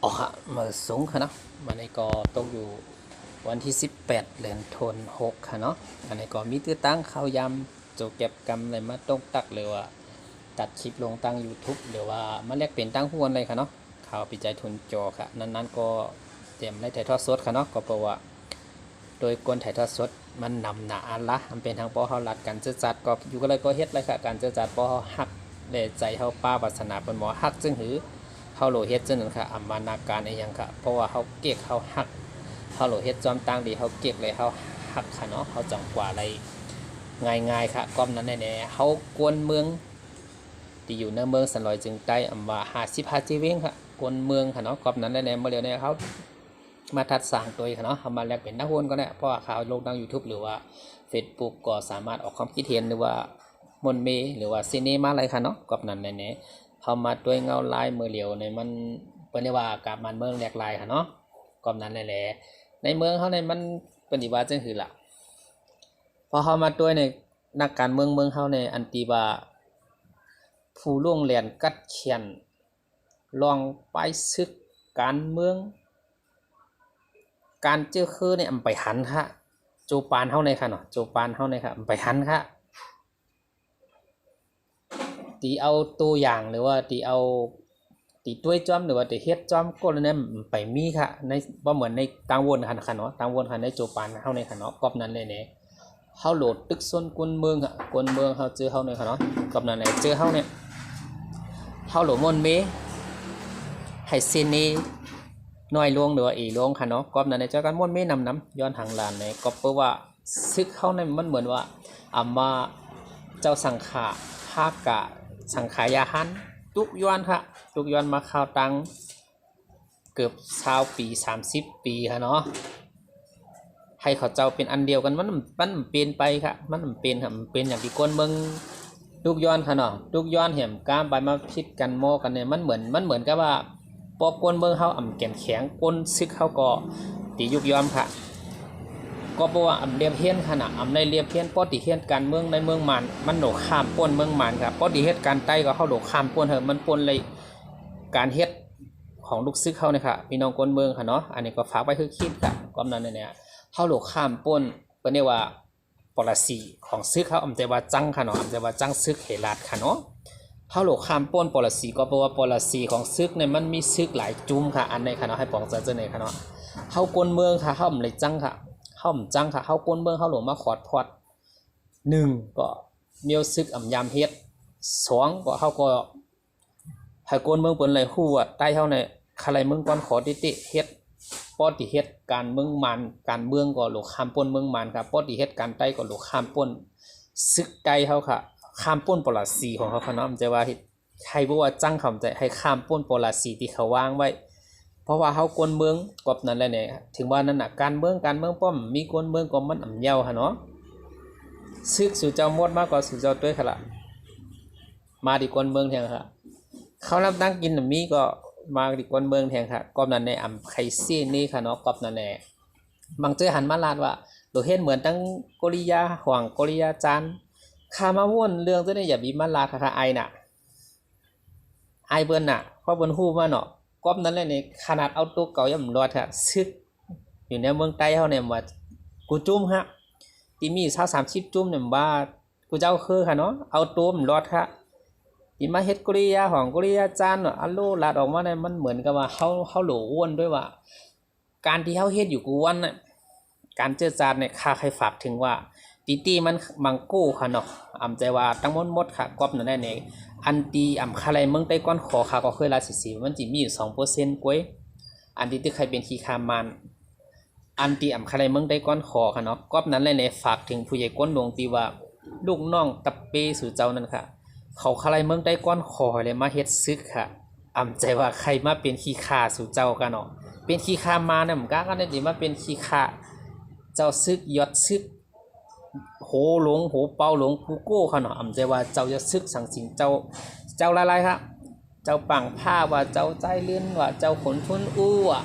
อ๋อค่ะมาสูงค่ะเนาะมันในก็ตกอยู่วันที่18เดือนธันวาคมค่ะเนาะอันนี้ก็มีตื้อตั้งข้าวยำโจเก็บกำอะไรมาต้องตักหรือว่าตัดคลิปลงตั้ง YouTube หรือว่ามาแลกเปลี่ยนตั้งหุ้นอะไรค่ะเนาะข่าวปิจัยทุนจอค่ะนั้นๆก็เตรียมได้ถ่ายทอดสดค่ะเนาะก็เพราะว่าโดยกลถ่ายทอดสดมันนำหนาอันละมันเป็นทางปอเฮารัดกันเจจัดก็อยู่ก็เลยก็เฮ็ดเลยค่ะการเจจัดปอเฮาฮักได้ใจเฮาป้าวัสนาเป็นหมอฮักจึงหือเฮาโหลเฮ็ดจึงนั่นค่ะอัมมานาการอีหยังค่ะเพราะว่าเฮาเก็กเฮาฮักเฮาโหลเฮ็ดจอมตั้งดีเฮาเก็กเลยเฮาฮักค่ะเนาะเฮาจังกว่าอะไรง่ายๆค่ะก้อมนั้นแน่ๆเฮากวนเมืองที่อยู่ในเมืองสันลอยจึงใต้อัมว่า55จีเวงค่ะกวนเมืองค่ะเนาะก้อมนั้นแน่ๆเมื่อเร็วเนี่ยเฮามาทัดสร้างตัวค่ะเนาะเฮามาแลกเป็นนักหุ้นก็ได้เพราะว่าข่าวลงทาง YouTube หรือว่า Facebook ก็สามารถออกความคิดเห็นหรือว่ามนเมหรือว่าซีเนมาอะไรค่ะเนาะก้อมนั้นแน่ๆเฮามาด้วยเงาลายมือเหลียวในมันเปิ้นได้ว่ากับมันเมืองแหลกลายค่ะเนาะก้อมนั้นแหละในเมืองเฮาในมันเปิ้นสิว่าจังคือล่ะพอเฮามาด้วยในนักการเมืองเฮาในอันที่ว่าผู้ล่วงแหลนกัดเขียนลองไปศึกการเมืองการเจอคือเนี่ยอำไปหันค่ะโจปานเฮาในค่ะเนาะโจปานเฮาในค่ะอำไปหันค่ะตีเอาตัวอย่างหรือว่าตีเอาตีต้วยจ้อมหรือว่าตีเฮ็ดจ้อมก็แล้วเนี่ยไปมีค่ะในบ่เหมือนในต่างวนค่ะเนาะต่างวนค่ะในโจปานเฮาในค่ะเนาะกอบนั้นเลยเนี่ยเฮาโหลดตึกส่วนกวนเมืองค่ะกวนเมืองเฮาเจอเฮาในค่ะเนาะกอบนั้นเลยเจอเฮาเนี่ยเฮาโหลมนเมให้เซเนน้อยลงหรือว่าอีลงค่ะเนาะกอบนั้นเนี่ยเจอกันมนเมนำย้อนทางลานในก็เพราะว่าซึกเฮาในมันเหมือนว่ามาเจ้าสังขาภาคกะสังขายาหันตุกย้อนค่ะตุกย้อนมาข่าวตังเกือบ20ปี30ปีค่ะเนาะให้เขาเจ้าเป็นอันเดียวกันมันเปลี่ยนไปค่ะมันเป็นค่ะมันเป็นอย่างที่คนเมืองตุกย้อนค่ะเนาะตุกย้อนเห็มก้ามไปมาพิดกันโมกันเนี่ยมันเหมือนกับว่าปอบกวนเมืองเฮาแก่นแข็งก้นซึกเฮาก็ตียุกย้อนค่ะก็บอกว่าเรียบเฮียนขนาดในเรียบเฮียนปอติเฮียนการเมืองในเมืองมันโหนข้ามป้นเมืองมันครับปอติเฮ็ดการใต้ก็เข้าโหนข้ามป้นเถอะมันป้นเลยการเฮ็ดของลูกซึกเขาเนี่ยค่ะพี่น้องคนเมืองค่ะเนาะอันนี้ก็ฝากไว้คือคิดค่ะความนั้นเนี่ยเข้าโหนข้ามป้นเปิ้นเรียกว่าปรสีของซึกเขาอำแต่ว่าจังค่ะเนาะอำแต่ว่าจังซึกเฮลาดค่ะเนาะเข้าโหนข้ามป้นปรสีก็เพราะว่าปรสีของซึกเนี่ยมันมีซึกหลายจุ่มค่ะอันในค่ะเนาะให้ปองเจอในค่ะเนาะเข้าคนเมืองค่ะเข้าเลยจังค่ะเข้าจังค่ะเข้าก้นเมืองเข้าหลวงมาขอดพอด1ก็เมียวซึกยามเฮ็ด2ก็เข้าก็ให้ก้นเมืองเปิ้นเลยฮู้ว่าใต้เฮาเนี่ยใครเมืองก่อนขอติเฮ็ดปอติเฮ็ดการเมืองมันการเมืองก็โลข้ามป้นเมืองมันครับปอติเฮ็ดการใต้ก็โลข้ามป้นซึกใต้เฮาค่ะข้ามป้นปรสีของเขาเนาะมันจะว่าใครบ่ว่าจังคำใจให้ข้ามป้นปรสีที่เขาวางไว้เพราะว่าเฮากวนเมืองกบนั่นแหละเนี่ยถึงว่านั่นน่ะการเมืองป้อมมีกวนเมืองก็มันเยาหั่นเนาะซึกสู่เจ้าหมดมากกว่าสู่เจ้าด้วยค่ะล่ะมาดีกวนเมืองแทงค่ะเขารับนั่งกินมีก็มาดีกวนเมืองแทงค่ะกบนั่นในไคซี่นี่ค่ะเนาะกบนั่นแหละบางเจอหันมาลาดว่าโดเห็นเหมือนตั้งกริยาห่วงกริยาจานข้ามาว่นเรื่องตัวนี้อย่าบีมาลาดค่ะไอน่ะไอเบิ้นน่ะเพราะเบิ้นฮู้มาเนาะกอบนั้นเลยในขนาดเอาตัวเก่าย่ำรอดค่ะซึกอยู่ในเมืองใต้เขาเนี่ยว่ากูจุ่มฮะที่มี30จุ่มเนี่ยว่ากูเจ้าคือค่ะเนาะเอาตัวมันรอดค่ะที่มาเฮ็ดกริยาของกริยาจานเนาะอัลโลลาดออกมาเนี่ยมันเหมือนกับว่าเขาโหลอ้วนด้วยว่าการที่เขาเฮ็ดอยู่กูวันน่ะการเจอจานเนี่ยข้าใครฝากถึงว่าตีมันมังกู้ค่ะเนาะใจว่าทั้งหมดค่ะกอบนั่นแน่อันตีคาไรเมืองใต้ก้อนขอค่ะก็เคยลาสิมันจิมีอยู่ 2% กวยอันที่ใครเป็นขี้คามันอันตีคาไรเมืองใต้ก้อนขอค่ะเนาะกอบนั้นเลยในฝากถึงผู้ใหญ่ก้นหลวงตีว่าลูกน้องตะเปสู่เจ้านั่นค่ะเขาคาไรเมืองใต้ก้อนขอเลยมาเฮ็ดซึกค่ะใจว่าใครมาเป็นขี้คาสู่เจ้ากันเนาะเป็นขี้คามาเนี่ยผมกล้ากันได้มาเป็นขี้คาเจ้าซึกยอดซึกโหหลงโหเปาหลงกูโก้ค่ะเนาะใจว่าเจ้าจะซึกสังสิงเจ้าอะไรครับเจ้าปังผ้าว่าเจ้าใจเลื่อนว่าเจ้าขนทุนอู้อ่ะ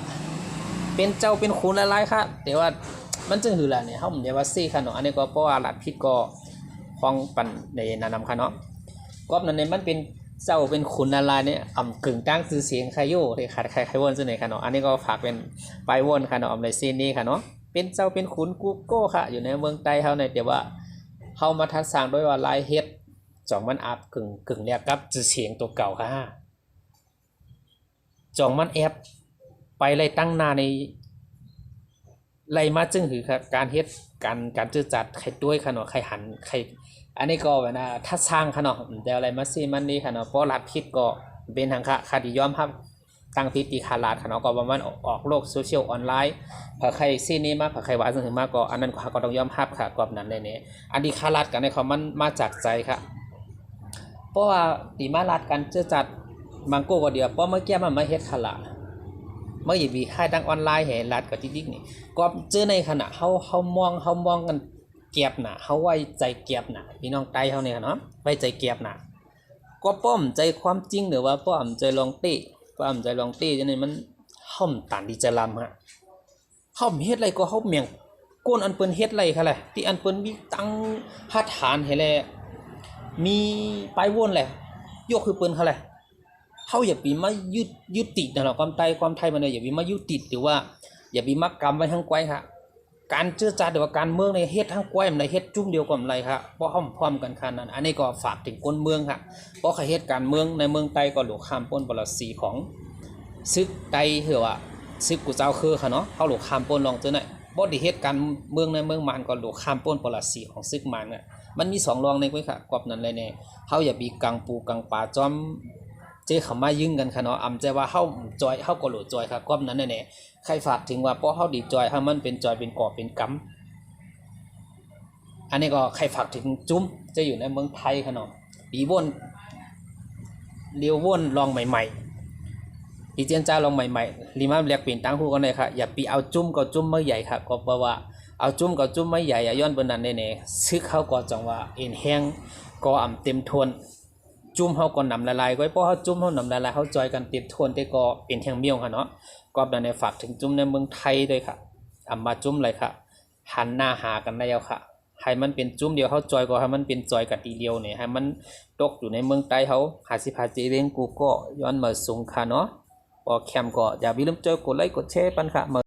เป็นเจ้าเป็นขุนอะไรครับแต่ว่ามันจึงหือแหละเนี่ยเขาผมจะว่าซี่ค่ะเนาะอันนี้ก็เพราะว่าหลัดพิษก็คลองปั่นในนานำค่ะเนาะก็นั่นเนี่ยมันเป็น เจ้าเป็นขุนอะไรเนี่ยกึ่งตั้งชื่อเสียงใครอยู่ที่ขาดใครวนซึ่งไหนค่ะเนาะอันนี้ก็ฝากเป็นไปวนค่ะเนาะในซีนนี้ค่ะเนาะเป็นเจ้าเป็นขุนกูโก้ค่ะอยู่ในเมืองใต้เฮาในแต่ว่าเฮามาทัดสร้างด้วยว่าลายเฮ็ดจ่องมันอัพกึ่งเรียกกับชื่อเสียงตัวเก่าค่ะจ่องมันแอบไปไล่ตั้งหน้าในไล่มาจึงคือการเฮ็ดการจื้อจัดใครด้วยค่ะเนาะใครหันใครอันนี้ก็แบบนะถ้าสร้างค่ะเนาะแต่อะไรมาซีมันนี่ค่ะเนาะเพราะรัฐผิดก็เป็นทางคดียอมรับตั้งผิดตีขาดลาดค่ะเนาะก็ประมาณออกโลกโซเชียลออนไลน์เผื่อใครซีนี้มาเผื่อใครว่าซึ่งถึงมาก็อันนั้นก็ต้องยอมรับค่ะกอบนั้นเลยเนี่ยอันที่ขาดลาดกันในความมันมาจากใจค่ะเพราะว่าตีมาลาดกันจื้อจัดมังโก้ก็เดียวเพราะเมื่อกี้มันมาเฮ็ดขาดลาดเมื่ออยู่วีค่ายดังออนไลน์เห็นรัดกับจิ๊กนี่ก็เจอในขณะเขามองกันเก็บหนาเขาไว้ใจเก็บหนาพี่น้องไต้เขาเนี่ยเนาะไว้ใจเก็บหนาก็ป้อมใจความจริงหรือว่าป้อมใจลองตี้จังนี้มันห่มตันดีจะลำฮะห่มเฮ็ดอะไรก็ห่มเมียงก้นอันเปิ้นเฮ็ดอะไรค่ะแหละที่อันเปิ้นมีตั้งพัฒฐานให้แลมีไปวนแหละยกคือเปิ้นค่ะแหละเฮาอย่าไปมายึดติดนะเนาะความไทยมันเนี่ยอย่าไปมายึดติดหรือว่าอย่าไปมากำไว้ทั้งไกวค่ะการเจื้อจานหรือว่าการเมืองในเฮ็ดทั้งไกวมันได้เฮ็ดจุ่มเดียวกันไรค่ะบ่พร้อมกันขนาดนั้นอันนี้ก็ฝากถึงคนเมืองค่ะเพราะใครเฮ็ดการเมืองในเมืองไต้ก็หลวข้ามป้นปรสีของซึกไต้เหือว่าซึกกูเจ้าคือค่ะเนาะเฮาหลวข้ามป้นลองเจอหน่อยบ่ได้เฮ็ดการเมืองในเมืองมานก็หลวข้ามป้นปรสีของซึกมานน่ะมันมี2รองในไว้ค่ะกอบนั้นเลยแน่เฮาอย่าไปกังปูกังปาจอมเจ้าเขามายึงกันค่ะเนาะใจว่าเฮาจอยเฮาก็โหลจอยค่ะกอบนั้นแน่ๆใครฝากถึงว่าเพราะเฮาดีจอยเฮามันเป็นจอยเป็นกอบเป็นกำอันนี้ก็ใครฝากถึงจุ้มจะอยู่ในเมืองไทยค่ะเนาะปีวนเลียววนลองใหม่ๆปีเจียนจ้าลองใหม่ๆรีมาเรียกเปลี่ยนตั้งคู่กันเลยค่ะอย่าปีเอาจุ้มก็จุ้มไม่ใหญ่ค่ะก็เพราะว่าเอาจุ้มก็จุ้มไม่ใหญ่ย้อนบนนั้นแน่ๆซึกเขาก็จังว่าเอ็นแห้งก็เต็มทวนจุ่มเฮาก็นำละลายไว้เพราะเฮาจุ่มเฮานำละลายเฮาจอยกันติดทวนแต่ก็เป็นแห่งเมียวค่ะเนาะก็แบบในฝากถึงจุ่มในเมืองไทยด้วยค่ะมาจุ่มเลยค่ะหันหน้าหากันได้แล้วค่ะให้มันเป็นจุ่มเดียวเฮาจอยก็ให้มันเป็นจอยกันทีเดียวเนี่ยให้มันตกอยู่ในเมืองไทยเฮา50 จีเวงกูก็ย้อนมาสูงค่ะเนาะพอแคมก็อย่าลืมจอยกดไลค์กดแชร์ปันค่ะ